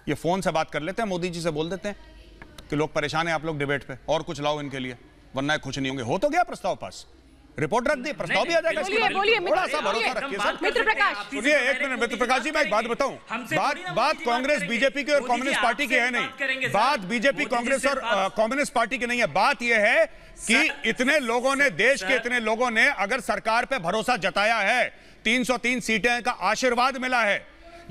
ये फोन से बात कर लेते हैं, मोदी जी से बोल देते हैं कि लोग परेशान हैं, आप लोग डिबेट पे और कुछ लाओ इनके लिए, वरना खुश नहीं होंगे। हो तो गया प्रस्ताव पास, रिपोर्ट रख दी, प्रस्ताव भी आ जाएगा। बोलिए थोड़ा सा भरोसा रखिए सर। मित्र प्रकाश सुनिए एक मिनट मित्र प्रकाश जी, मैं एक बात बताऊं, बात कांग्रेस बीजेपी की और कम्युनिस्ट पार्टी की है नहीं, बात बीजेपी कांग्रेस और कम्युनिस्ट पार्टी की नहीं है। बात यह है कि इतने लोगों ने, देश के इतने लोगों ने अगर सरकार पे भरोसा जताया है, 303 सीटें का आशीर्वाद मिला है,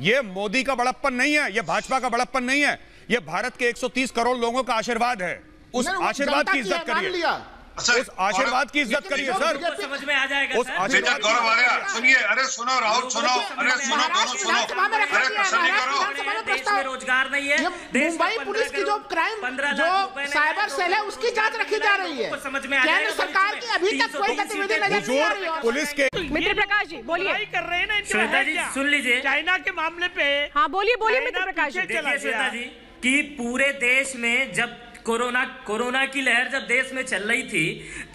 ये मोदी का बड़प्पन नहीं है, ये भाजपा का बड़प्पन नहीं है, ये भारत के 130 करोड़ लोगों का आशीर्वाद है। उस आशीर्वाद की इज्जत करिए, उस आशीर्वाद की इज्जत करिए सर, समझ में आ जाएगा। उस आशीर्वाद। गौरव आ रहा, सुनिए, अरे सुनो राहुल, सुनो, अरे सुनो, दोनों सुनो, अरे तसल्ली करो। देश में रोजगार नहीं है, मुंबई पुलिस की जो क्राइम, जो साइबर सेल है, उसकी जांच रखी जा रही है। समझ में आ केंद्र सरकार की अभी तक कोई गतिविधि नजर नहीं आ रही है। पुलिस के मित्र प्रकाश जी बोलिए। कर रहे हैं ना, श्वेता जी सुन लीजिए, चाइना के मामले पे। हाँ बोलिए मित्र प्रकाश जी। देखिए श्वेता जी कि पूरे देश में जब कोरोना की लहर जब देश में चल रही थी,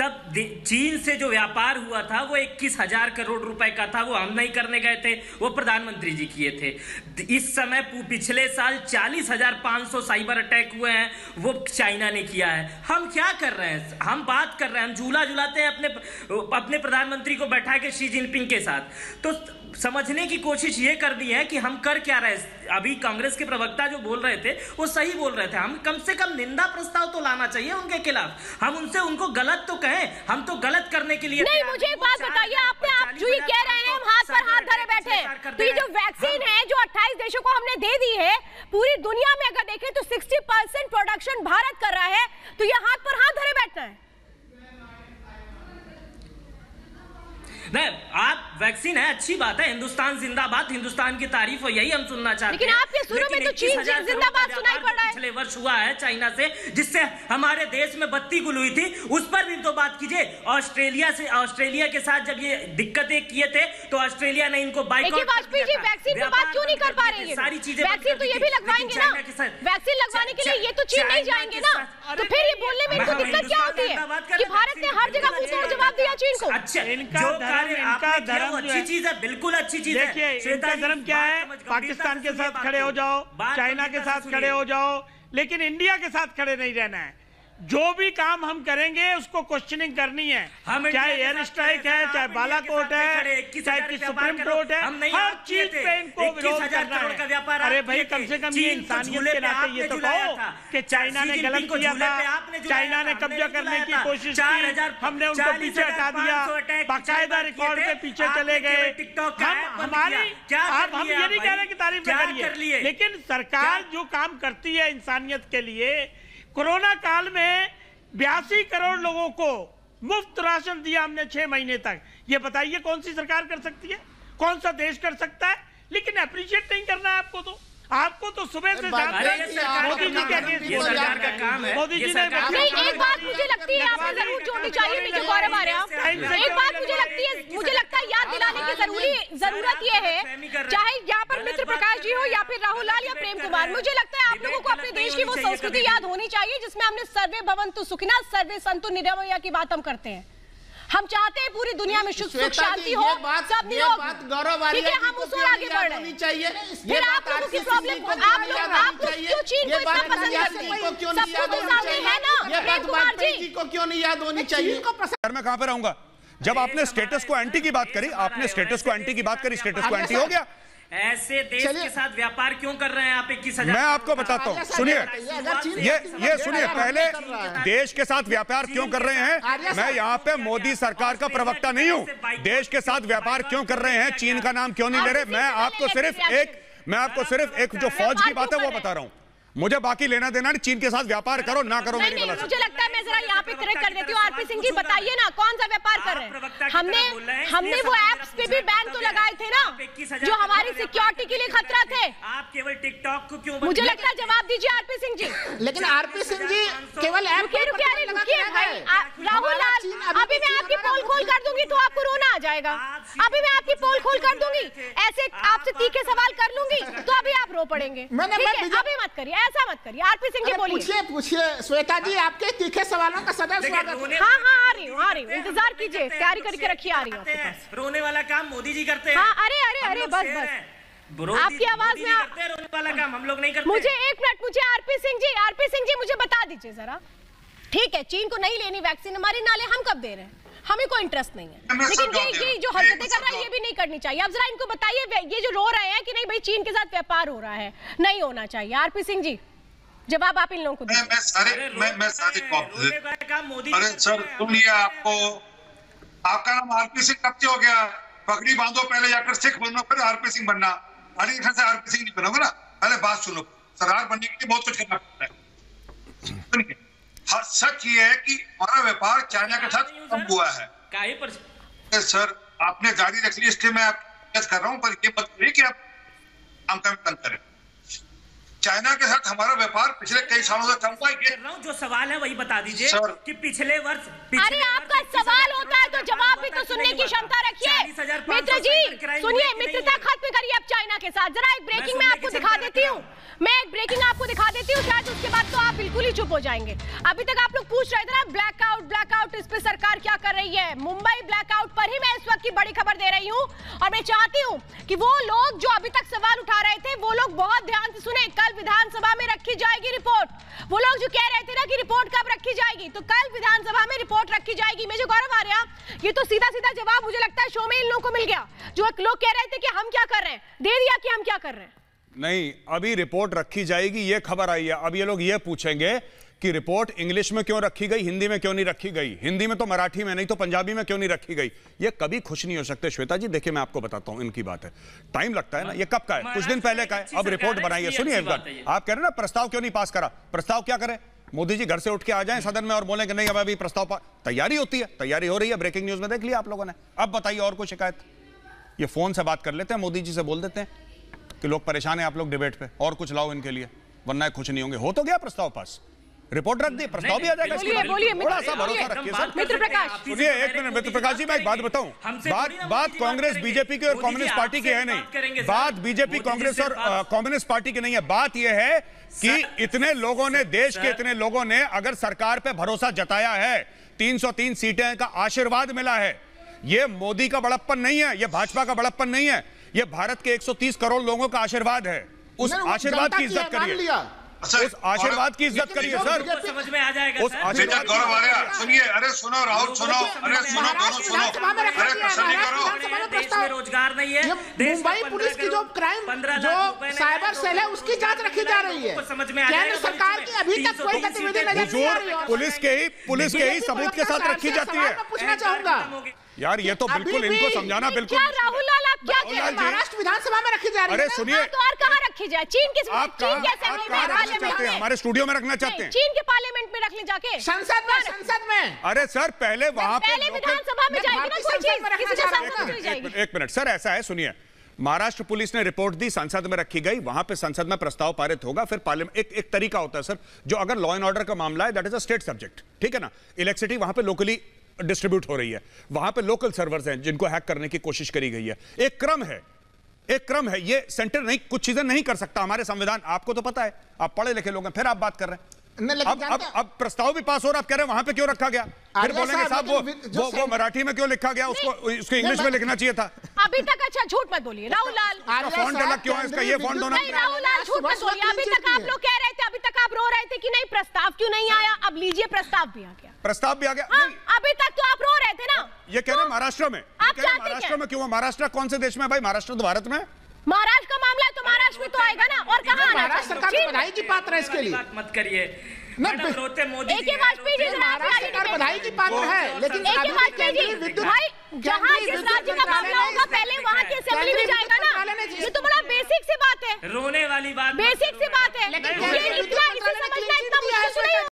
तब चीन से जो व्यापार हुआ था वो 21,000 करोड़ रुपए का था। वो हम नहीं करने गए थे, वो प्रधानमंत्री जी किए थे। इस समय पिछले साल 40,500 साइबर अटैक हुए हैं, वो चाइना ने किया है। हम क्या कर रहे हैं? हम बात कर रहे हैं, हम झूला झुलाते हैं अपने प्रधानमंत्री को बैठा के शी जिनपिंग के साथ। तो समझने की कोशिश ये कर दी है कि हम कर क्या रहे। अभी कांग्रेस के प्रवक्ता जो बोल रहे थे वो सही बोल रहे थे, हम कम से कम निंदा प्रस्ताव तो लाना चाहिए उनके खिलाफ। हम उनसे उनको गलत तो कहें, हम तो गलत करने के लिए नहीं। मुझे एक बात बताइए, आप जो ये कह रहे हैं हम हाथ पर हाथ धरे बैठे हैं, तो ये जो वैक्सीन है जो 28 देशों को हमने दे दी है, पूरी दुनिया में अगर देखें तो 60% प्रोडक्शन भारत कर रहा है, तो ये हाथ पर हाथ धरे बैठना है। नहीं, आप वैक्सीन है, अच्छी बात है, हिंदुस्तान जिंदाबाद, हिंदुस्तान की तारीफ हो, यही हम सुनना चाहते हैं। लेकिन आपके शुरू में तो चीन जिंदाबाद सुनाई पड़ रहा है। पिछले वर्ष हुआ है चाइना से, जिससे हमारे देश में बत्ती गुल हुई थी, उस पर भी तो बात कीजिए। ऑस्ट्रेलिया के साथ जब ये दिक्कतें किए थे तो ऑस्ट्रेलिया ने इनको बाइकआउट। वाजपेयी जी वैक्सीन की बात क्यों नहीं कर पा रहे हैं? सारी चीजें वैक्सीन तो ये भी लगवाएंगे ना, वैक्सीन लगवाने के लिए ये तो चीन नहीं जाएंगे ना, तो फिर ये बोलने में इनको दिक्कत क्या होती है कि भारत ने हर जगह मुंह तोड़ जवाब दिया चीन को? अच्छा, इनका धर्म अच्छी चीज है, बिल्कुल अच्छी चीज है। देखिए इनका धर्म क्या है, पाकिस्तान के साथ खड़े हो जाओ, चाइना के साथ खड़े हो जाओ, लेकिन इंडिया के साथ खड़े नहीं रहना है। जो भी काम हम करेंगे उसको क्वेश्चनिंग करनी है, चाहे एयर स्ट्राइक है, चाहे बालाकोट है, चाहे सुप्रीम कोर्ट है, हर चीज पे इनको विरोध करना है। अरे भाई कम से कम ये इंसानियत के नाते ये तो कहो कि चाइना ने गलत किया था, चाइना ने कब्जा करने की कोशिश की, हमने उनको पीछे हटा दिया, बाकायदा रिकॉर्ड पे पीछे चले गए। हम ये नहीं कह रहे कि तारीफ करिए, लेकिन सरकार जो काम करती है इंसानियत के लिए, कोरोना काल में 82 करोड़ लोगों को मुफ्त राशन दिया हमने 6 महीने तक। ये बताइए कौन सी सरकार कर सकती है, कौन सा देश कर सकता है? लेकिन अप्रिशिएट नहीं करना है आपको तो सुबह से शाम तक मोदी जी के अगेंस्ट सरकार का काम है। मोदी जी ने नहीं, एक बात मुझे लगती है आपने जरूर जोड़नी चाहिए मुझे गौरव आ रहा है। एक बात मुझे लगता है याद दिलाने की जरूरत ये है, चाहे यहाँ पर मित्र प्रकाश जी हो या फिर राहुल लाल या प्रेम कुमार, मुझे लगता है आप लोगों को अपने देश की वो संस्कृति याद होनी चाहिए जिसमें हमने सर्वे भवन्तु सुखिनः सर्वे सन्तु निरामया की बात हम करते हैं। हम चाहते हैं पूरी दुनिया में सुख शांति हो, सब निरोग। ठीक है, हम उस ओर आगे बढ़ रहे हैं। फिर आप लोगों की प्रॉब्लम, आप लोग क्यों चीन को इतना पसंद करते हैं? सबको तो सामने है ना प्रेम कुमार जी को क्यों नहीं याद होनी चाहिए? मैं कहां पे रहूंगा? जब आपने स्टेटस को एंटी की बात करी, आपने स्टेटस को एंटी की बात करी, स्टेटस को एंटी हो गया। ऐसे देश के साथ व्यापार क्यों कर रहे हैं आप? 21,000। मैं आपको बताता हूँ, सुनिए, ये सुनिए, पहले देश के साथ व्यापार क्यों कर रहे हैं। मैं यहाँ पे मोदी सरकार का प्रवक्ता नहीं हूँ। देश के साथ व्यापार क्यों कर रहे हैं, चीन का नाम क्यों नहीं ले रहे, मैं आपको सिर्फ एक जो फौज की बात है वो बता रहा हूँ। मुझे बाकी लेना देना नहीं, चीन के साथ व्यापार करो ना करो मेरी गलत। मुझे लगता है मैं जरा यहाँ पे करेक्ट कर देती हूँ। आरपी सिंह जी बताइए ना कौन सा व्यापार कर रहे हैं? हमने वो एप्स पे भी बैन तो लगाए थे ना जो हमारी सिक्योरिटी के लिए खतरा थे। आप केवल टिकटॉक को क्यों? मुझे लगता है जवाब दीजिए आरपी सिंह जी। लेकिन आरपी सिंह जी केवल रुकिए भाई राहुल लाल, अभी मैं आपकी पोल खोल कर दूंगी तो आपको रोना आ जाएगा। अभी मैं आपकी पोल खोल कर दूंगी, ऐसे आपसे तीखे सवाल कर लूंगी तो अभी आप रो पड़ेंगे। अभी मत करिए, ऐसा मत करिए। आरपी सिंह जी बोलिए। पूछिए श्वेता जी, आपके तीखे सवालों का सदैव स्वागत। हाँ आ रही हूँ, इंतजार कीजिए, तैयारी करके रखिए, आ रही हूँ। रोने वाला काम मोदी जी करते हैं। हाँ अरे बस आपकी आवाज में रोने वाला काम हम लोग नहीं करते। मुझे एक मिनट, मुझे आरपी सिंह जी मुझे बता दीजिए जरा। ठीक है, चीन को नहीं लेनी वैक्सीन, हमारी नाले हम कब दे रहे हैं, हमें कोई इंटरेस्ट नहीं है, लेकिन ये जो हरकतें कर रहा है ये भी नहीं करनी चाहिए। अब जरा इनको बताइए, ये जो रो रहे हैं कि नहीं भाई चीन के साथ व्यापार हो रहा है, नहीं होना चाहिए। आरपी सिंह जी जवाब आप इन लोगों को दीजिए। अरे सर सुनिए, आपका नाम आरपी सिंह कब से हो गया? पगड़ी बांधो, पहले जाकर सिख बनो, फिर आरपी सिंह बनना। अली खान से आरपी सिंह नहीं बनोगे ना, पहले बात सुनो। सरदार बनने के लिए बहुत कुछ करना पड़ता है। सुनिए, सच ये है कि हमारा व्यापार चाइना के साथ कम हुआ है। सर आपने जारी रख ली, इसलिए मैं आपको कर रहा हूँ, पर ये मत करिए कि आप काम का तंग करें। चाइना के साथ हमारा व्यापार पिछले कई सालों से कम हुआ है। जो सवाल है वही बता दीजिए कि पिछले वर्ष। अरे आपका सवाल होता है तो जवाब भी तो सुनने की क्षमता रखिए। मित्र जी सुनिए, मित्रता खत्म करिए अब चाइना के साथ। जरा एक ब्रेकिंग मैं आपको दिखा देती हूँ, शायद उसके बाद तो आप बिल्कुल ही चुप हो जाएंगे। अभी तक आप लोग पूछ रहे थे ना ब्लैकआउट, इस पे सरकार क्या कर रही है। मुंबई ब्लैकआउट पर ही मैं इस वक्त की बड़ी खबर दे रही हूँ, और मैं चाहती हूँ कि वो लोग जो अभी तक सवाल उठा रहे थे वो लोग बहुत ध्यान से सुने। कल विधानसभा में रखी जाएगी रिपोर्ट। वो लोग जो कह रहे थे ना कि रिपोर्ट कब रखी जाएगी, तो कल विधानसभा में रिपोर्ट रखी जाएगी। मेजर गौरव आर्या, ये तो सीधा जवाब मुझे लगता है शो में इन लोगों को मिल गया। जो लोग कह रहे थे कि हम क्या कर रहे हैं, दे दिया कि हम क्या कर रहे हैं। नहीं, अभी रिपोर्ट रखी जाएगी, ये खबर आई है। अब ये लोग ये पूछेंगे कि रिपोर्ट इंग्लिश में क्यों रखी गई, हिंदी में क्यों नहीं रखी गई, हिंदी में तो मराठी में नहीं तो पंजाबी में क्यों नहीं रखी गई। ये कभी खुश नहीं हो सकते श्वेता जी। देखिए मैं आपको बताता हूं, इनकी बात है, टाइम लगता है ना। ये कब का है, कुछ दिन पहले का है, अब रिपोर्ट बनाई है। सुनिए एक बार, आप कह रहे हैं ना प्रस्ताव क्यों नहीं पास करा, प्रस्ताव क्या करे, मोदी जी घर से उठ के आ जाएं सदन में और बोले कि नहीं अब अभी प्रस्ताव तैयारी होती है, तैयारी हो रही है। ब्रेकिंग न्यूज में देख लिया आप लोगों ने। अब बताइए और कोई शिकायत? ये फोन से बात कर लेते हैं, मोदी जी से बोल देते हैं कि लोग परेशान हैं आप लोग डिबेट पे, और कुछ लाओ इनके लिए, वरना खुश नहीं होंगे। हो तो गया प्रस्ताव पास, रिपोर्ट रख दी, प्रस्ताव भी आ जाएगा। बोलिए थोड़ा सा भरोसा रखिए सर। मित्र प्रकाश सुनिए एक मिनट, मित्र प्रकाश जी मैं एक बात बताऊं, बात कांग्रेस बीजेपी की और कम्युनिस्ट पार्टी की है नहीं, बात बीजेपी कांग्रेस और कम्युनिस्ट पार्टी की नहीं है। बात यह है कि इतने लोगों ने, देश के इतने लोगों ने अगर सरकार पे भरोसा जताया है, 303 सीटें का आशीर्वाद मिला है, ये मोदी का बड़प्पन नहीं है, ये भाजपा का बड़प्पन नहीं है, ये भारत के 130 करोड़ लोगों का आशीर्वाद है। उस आशीर्वाद की इज्जत करिए, उस आशीर्वाद की इज्जत करिए सर, समझ में आ जाएगा। उस आशीर्वाद गौरव आ रहा, सुनिए, अरे सुनो राहुल, सुनो, अरे सुनो, दोनों सुनो, अरे तसल्ली करो। देश में रोजगार नहीं है। मुंबई पुलिस की जो क्राइम, जो साइबर सेल है उसकी जांच रखी जा रही है। समझ में आ केंद्र सरकार की अभी तक कोई गतिविधि नजर नहीं आ रही है। पुलिस के ही सबूत के साथ रखी जाती है। पूछना चाहूंगा यार, ये तो बिल्कुल इनको समझाना बिल्कुल। राहुल लाल आप क्या कह रहे हैं? महाराष्ट्र विधानसभा में रखी जा रही है। अरे सुनिए, तो और कहाँ रखी जाए? चीन के चाहते हैं, हमारे स्टूडियो में रखना चाहते हैं। चीन के पार्लियामेंट में रख ले जाके, संसद में। अरे सर पहले वहां पे विधानसभा में जाएगी ना कोई चीज। एक मिनट सर, ऐसा है सुनिए, महाराष्ट्र पुलिस ने रिपोर्ट दी, संसद में रखी गई, वहां पे संसद में प्रस्ताव पारित होगा, फिर पार्लियामेंट। एक तरीका होता है सर, जो अगर लॉ एंड ऑर्डर का मामला है, that is a state subject, ठीक है ना। इलेक्ट्रिसिटी वहां पे लोकली डिस्ट्रीब्यूट हो रही है, वहां पे लोकल सर्वर्स हैं जिनको हैक करने की कोशिश करी गई है। एक क्रम है, ये सेंटर नहीं, कुछ चीजें नहीं कर सकता हमारे संविधान, आपको तो पता है, आप पढ़े लिखे लोग हैं, फिर आप बात कर रहे हैं। अब प्रस्ताव भी पास हो रहा, आप कह रहे हैं वहां पे क्यों रखा गया, फिर बोलेंगे साहब वो मराठी में क्यों लिखा गया, उसको इंग्लिश में लिखना चाहिए था। अभी तक अच्छा झूठ मत बोलिए राहुल लाल, फॉन्ट अलग क्यों है इसका, ये फॉन्ट होना। राहुल लाल झूठ मत बोलिए, अभी तक आप लोग कह रहे थे, अभी तक आप रो रहे थे कि नहीं प्रस्ताव क्यों नहीं आया, अब लीजिए प्रस्ताव भी आ गया। प्रस्ताव भी आ गया। हाँ, अभी तक तो आप रो रहे थे ना। ये कह रहे हैं महाराष्ट्र में, महाराष्ट्र में क्यों? महाराष्ट्र कौन से देश में भाई? महाराष्ट्र तो भारत में। महाराष्ट्र का मामला है तो महाराष्ट्र में तो आएगा ना, और कहाँ? महाराष्ट्र सरकार की बधाई की पात्र है इसके लिए। मत करिए, वाजपेयी जी सरकार बधाई की पात्र है, लेकिन भाई जहाँ जिस राज्य का मामला होगा पहले वहाँ की असेंबली में जाएगा ना। ये तो बड़ा बेसिक सी बात है, रोने वाली बात, बेसिक सी बात है। ये इतना इसे समझना